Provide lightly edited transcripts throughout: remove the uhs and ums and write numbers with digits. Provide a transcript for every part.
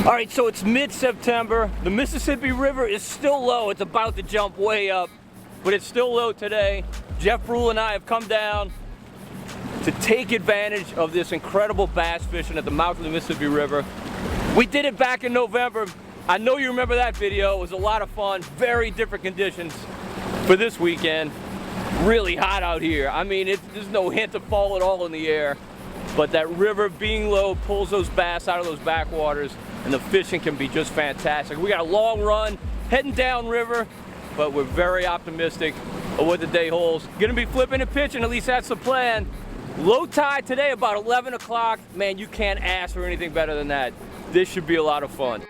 All right, so it's mid-September. The Mississippi River is still low. It's about to jump way up, but it's still low today. Jeff Bruhl and I have come down to take advantage of this incredible bass fishing at the mouth of the Mississippi River. We did it back in November. I know you remember that video. It was a lot of fun. Very different conditions for this weekend. Really hot out here. I mean, there's no hint of fall at all in the air, but that river being low pulls those bass out of those backwaters, and the fishing can be just fantastic. We got a long run heading down river, but we're very optimistic of what the day holds. Gonna be flipping and pitching, at least that's the plan. Low tide today, about 11 o'clock. Man, you can't ask for anything better than that. This should be a lot of fun.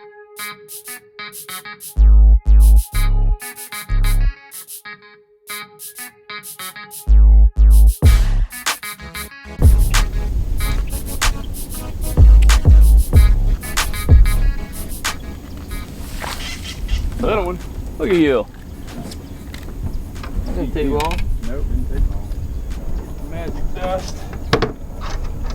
Little one. Look at you. That didn't take long. Nope, didn't take long. Magic dust.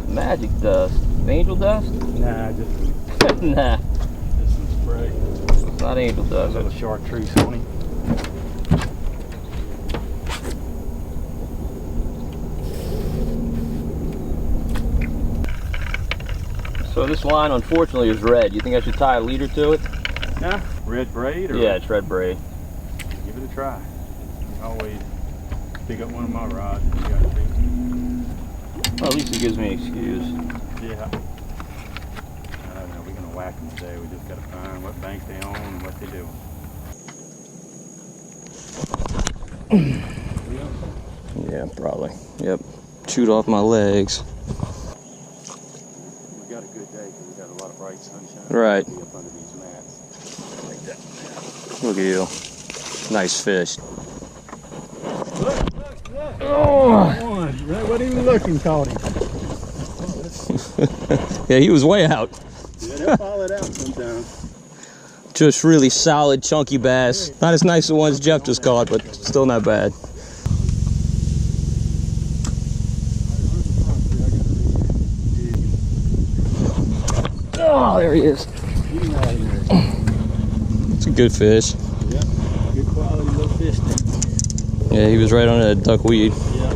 Magic dust. Angel dust? Nah, just Nah, some spray. it's not angel dust. Little chartreuse on him. So this line, unfortunately, is red. You think I should tie a leader to it? Nah, red braid or? Yeah, it's red braid. Give it a try. Always pick up one of my rods if you got to. Well, at least it gives me an excuse. Yeah. I don't know, we're going to whack them today. We just got to find what bank they own and what they do. Yeah, probably. Yep. Chewed off my legs. We got a good day because we got a lot of bright sunshine. Right. Be up under these mats. Like that. Look at you. Nice fish. Look. Oh! That wasn't even looking, caught him. Yeah, he was way out. Yeah, they'll fall it out sometimes. Just really solid, chunky bass. Not as nice as the ones Jeff just caught, but still not bad. Oh, there he is. It's a good fish. Yeah, good quality little fish there. Yeah, he was right on that duckweed. Yeah.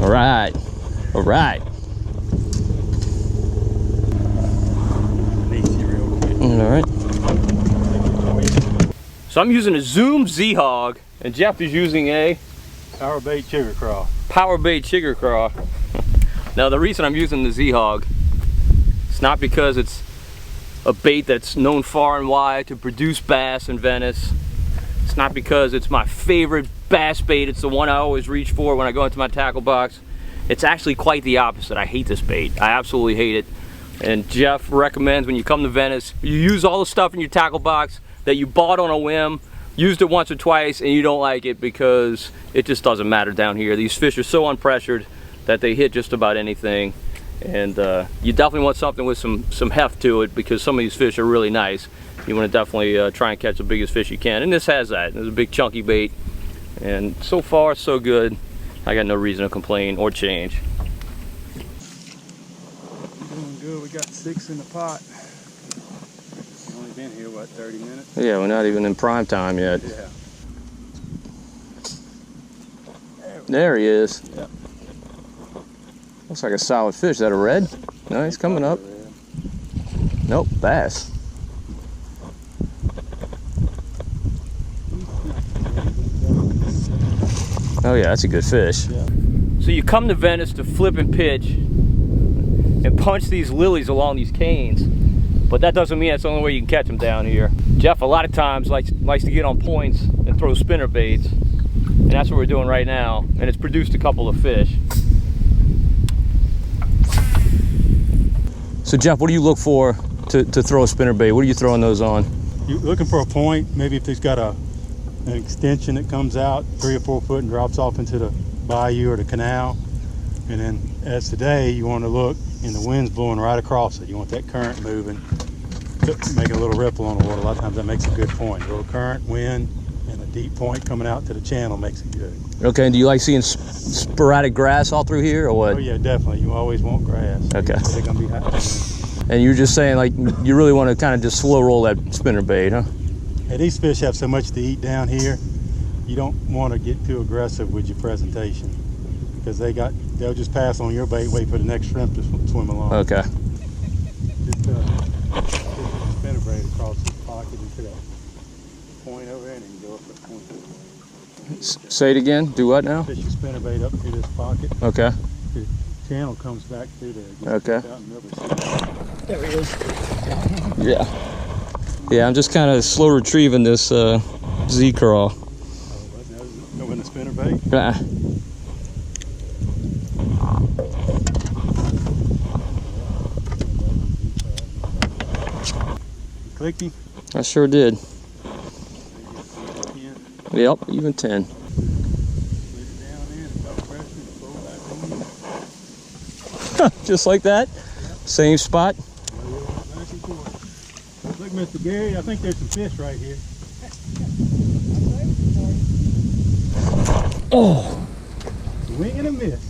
All right. All right. All right. So I'm using a Zoom Z-Hog, and Jeff is using a Power bait sugar craw. Power Bait Chigger Craw. Now the reason I'm using the Z-Hog, it's not because it's a bait that's known far and wide to produce bass in Venice. It's not because it's my favorite bass bait. It's the one I always reach for when I go into my tackle box. It's actually quite the opposite. I hate this bait. I absolutely hate it. And Jeff recommends when you come to Venice, you use all the stuff in your tackle box that you bought on a whim, used it once or twice, and you don't like it because it just doesn't matter down here. These fish are so unpressured that they hit just about anything. And you definitely want something with some heft to it because some of these fish are really nice. You want to definitely try and catch the biggest fish you can. And this has that. It's a big chunky bait. And so far, so good. I got no reason to complain or change. Doing good. We got 6 in the pot. Only been here, what, 30 minutes? Yeah, we're not even in prime time yet. Yeah. There he is. Yeah. Looks like a solid fish. Is that a red? No, he's coming up. Nope, bass. Oh yeah, that's a good fish. Yeah. So you come to Venice to flip and pitch and punch these lilies along these canes, but that doesn't mean that's the only way you can catch them down here. Jeff a lot of times likes to get on points and throw spinner baits, and that's what we're doing right now, and it's produced a couple of fish. So Jeff, what do you look for to throw a spinner bait? What are you throwing those on? You're looking for a point, maybe if it's got an extension that comes out 3 or 4 foot and drops off into the bayou or the canal. And then as today, you want to look and the wind's blowing right across it. You want that current moving to make a little ripple on the water. A lot of times that makes a good point. A little current, wind, and a deep point coming out to the channel makes it good. Okay, and do you like seeing sporadic grass all through here, or what? Oh yeah, definitely. You always want grass. Okay. They're gonna be happy. And you're just saying, like, you really want to kind of just slow roll that spinnerbait, huh? And these fish have so much to eat down here, you don't want to get too aggressive with your presentation, because they'll just pass on your bait, wait for the next shrimp to swim along. Okay. Just get the spinnerbait across this pocket into that point over there, and then go up that point. Say it again. Do what now? Fish your spinnerbait up through this pocket. Okay. The channel comes back through there. Okay. There he is. Yeah. Yeah, I'm just kind of slow retrieving this Z-crawl. Go in the spinnerbait. Clicked him? I sure did. Yep, even 10. Just like that? Same spot? Look, Mr. Gary, I think there's some fish right here. Oh! Wing and a miss.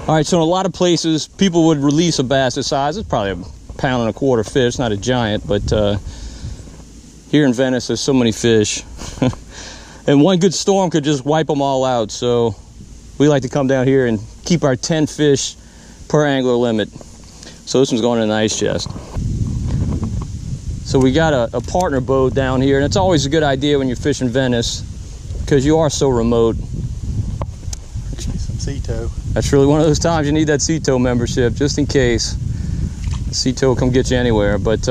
All right, so in a lot of places, people would release a bass this size. It's probably a 1.25 pound fish, not a giant, but here in Venice, there's so many fish. And one good storm could just wipe them all out. So we like to come down here and keep our 10 fish per angler limit. So this one's going in an ice chest. So we got a partner boat down here, and it's always a good idea when you're fishing Venice, because you are so remote. Some sea tow. That's really one of those times you need that sea tow membership, just in case. The sea tow will come get you anywhere. But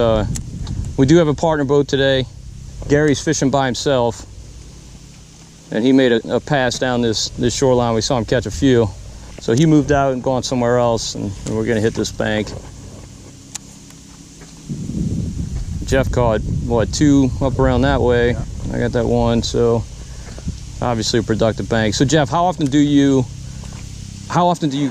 we do have a partner boat today. Gary's fishing by himself, and he made a pass down this shoreline. We saw him catch a few. So he moved out and gone somewhere else, and we're gonna hit this bank. Jeff caught, what, 2 up around that way. Yeah. I got that 1, so obviously a productive bank. So Jeff, how often do you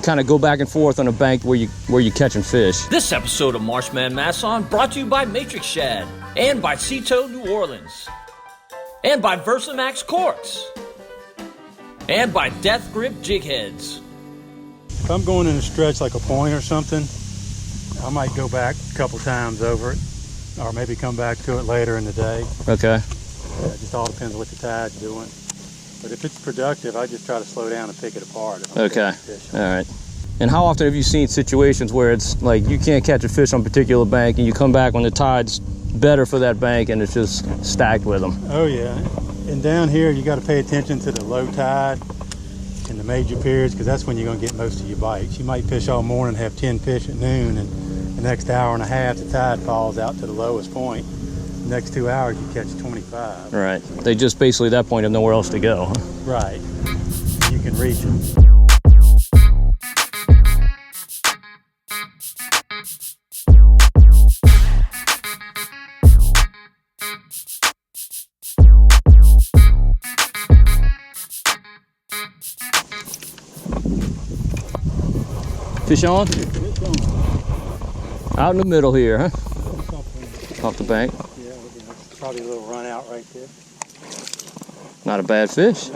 kind of go back and forth on a bank where you're catching fish? This episode of Marsh Man Masson brought to you by Matrix Shad, and by Sea Tow New Orleans, and by Versamax Corks, and by Death Grip Jig Heads. If I'm going in a stretch like a point or something, I might go back a couple times over it, or maybe come back to it later in the day. Okay. It just all depends on what the tide's doing. But if it's productive, I just try to slow down and pick it apart. Okay. All right. And how often have you seen situations where it's like you can't catch a fish on a particular bank, and you come back when the tide's better for that bank and it's just stacked with them? Oh yeah. And down here, you got to pay attention to the low tide and the major periods, because that's when you're going to get most of your bites. You might fish all morning, have 10 fish at noon, and the next hour and a half, the tide falls out to the lowest point. The next 2 hours, you catch 25. Right. They just basically at that point have nowhere else to go, huh? Right. You can reach them. Fish on? Out in the middle here, huh? Off the bank. Yeah, probably a little run out right there. Not a bad fish.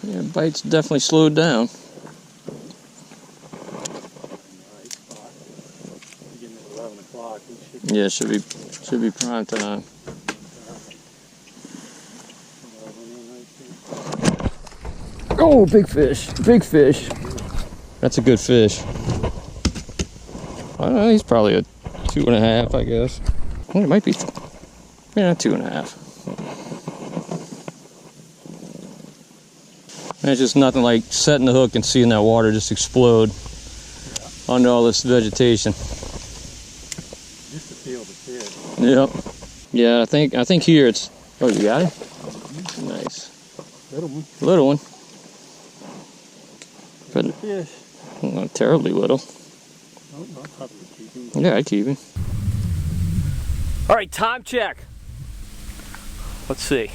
Yeah, bite's definitely slowed down. Yeah, should be prime time. Oh, big fish, big fish. That's a good fish. I don't know, he's probably a 2.5, I guess. Well, it might be, yeah, 2.5. And it's just nothing like setting the hook and seeing that water just explode under all this vegetation. Just to feel the fish. Yep. Yeah, I think here it's. Oh, you got it? Nice. Little one. Little one. Good fish. Not terribly little. Oh, I'll probably keep him. Yeah, I keep him. All right, time check. Let's see.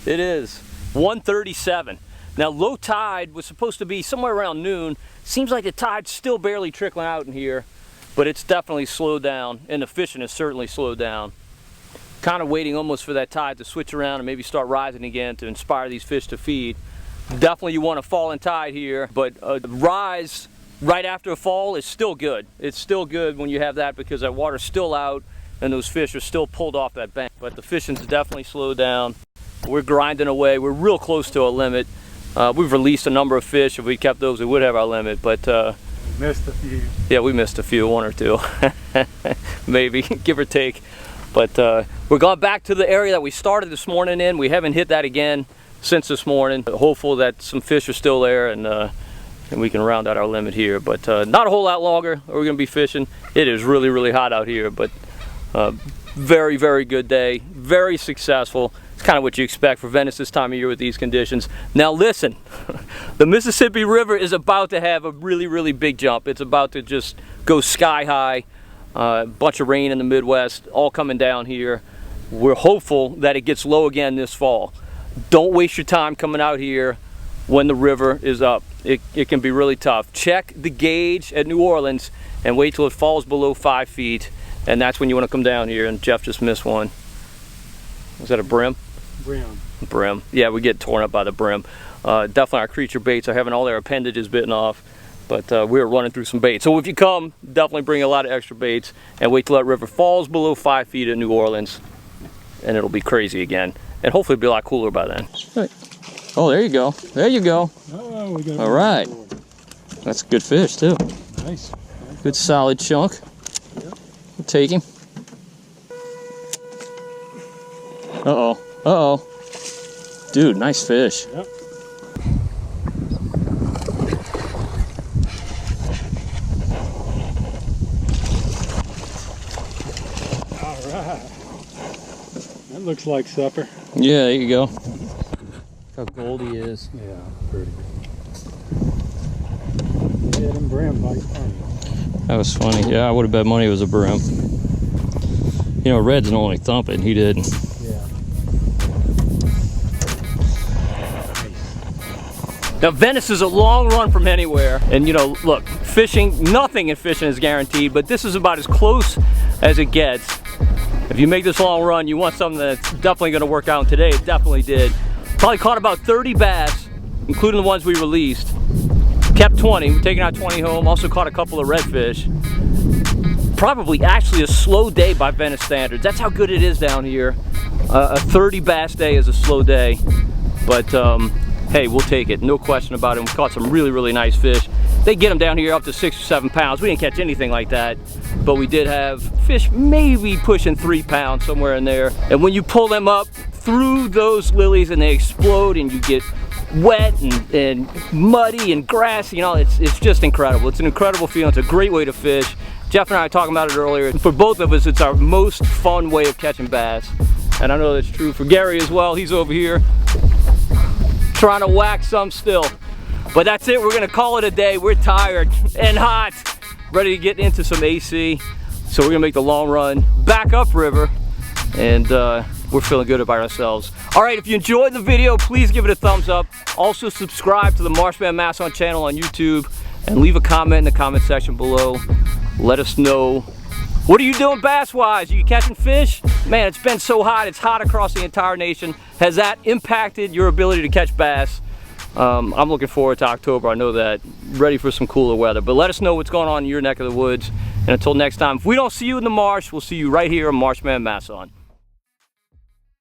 It is 1:37. Now, low tide was supposed to be somewhere around noon. Seems like the tide's still barely trickling out in here, but it's definitely slowed down, and the fishing has certainly slowed down. Kind of waiting almost for that tide to switch around and maybe start rising again to inspire these fish to feed. Definitely you want a falling tide here, but a rise right after a fall is still good. It's still good when you have that because that water's still out and those fish are still pulled off that bank. But the fishing's definitely slowed down. We're grinding away. We're real close to our limit. We've released a number of fish. If we kept those, we would have our limit, but We missed a few. yeah, we missed a few, one or two, maybe, give or take. But we're going back to the area that we started this morning in. We haven't hit that again since this morning. Hopeful that some fish are still there and we can round out our limit here. But not a whole lot longer we're going to be fishing. It is really, really hot out here, but very, very good day. Very successful. It's kind of what you expect for Venice this time of year with these conditions. Now listen, the Mississippi River is about to have a really, really big jump. It's about to just go sky high. A bunch of rain in the Midwest, all coming down here. We're hopeful that it gets low again this fall. Don't waste your time coming out here when the river is up. It can be really tough. Check the gauge at New Orleans and wait till it falls below 5 feet, and that's when you want to come down here. And Jeff just missed one. Was that a brim? Brim. Brim. Yeah, we get torn up by the brim. Definitely our creature baits are having all their appendages bitten off. But we're running through some baits. So if you come, definitely bring a lot of extra baits and wait till that river falls below 5 feet in New Orleans and it'll be crazy again. And hopefully it'll be a lot cooler by then. Right. Oh, there you go. There you go. Oh, we got all right. That's a good fish too. Nice. Good solid chunk. Yep. We'll take him. Uh-oh. Uh-oh. Dude, nice fish. Yep. That looks like supper. Yeah, there you go. Look how gold he is. Yeah, pretty. Yeah, them brim bite funny. That was funny. Yeah, I would have bet money it was a brim. You know, Red's only thumping. He didn't. Yeah. Now, Venice is a long run from anywhere. And, you know, look, fishing, nothing in fishing is guaranteed, but this is about as close as it gets. If you make this long run, you want something that's definitely going to work out. And today, it definitely did. Probably caught about 30 bass, including the ones we released. Kept 20, we're taking out 20 home. Also caught a couple of redfish. Probably actually a slow day by Venice standards. That's how good it is down here. A 30 bass day is a slow day. But hey, we'll take it, no question about it. We caught some really, really nice fish. They get them down here up to 6 or 7 pounds. We didn't catch anything like that, but we did have fish maybe pushing 3 pounds, somewhere in there. And when you pull them up through those lilies and they explode and you get wet and muddy and grassy, you know, it's just incredible. It's an incredible feeling. It's a great way to fish. Jeff and I were talking about it earlier. For both of us, it's our most fun way of catching bass. And I know that's true for Gary as well. He's over here trying to whack some still. But that's it, we're gonna call it a day. We're tired and hot, ready to get into some AC. So we're gonna make the long run back upriver, and we're feeling good about ourselves. All right, if you enjoyed the video, please give it a thumbs up. Also subscribe to the Marsh Man Masson channel on YouTube, and leave a comment in the comment section below. Let us know, what are you doing bass-wise? Are you catching fish? Man, it's been so hot, it's hot across the entire nation. Has that impacted your ability to catch bass? I'm looking forward to October, I know that. Ready for some cooler weather. But let us know what's going on in your neck of the woods. And until next time, if we don't see you in the marsh, we'll see you right here on Marsh Man Masson.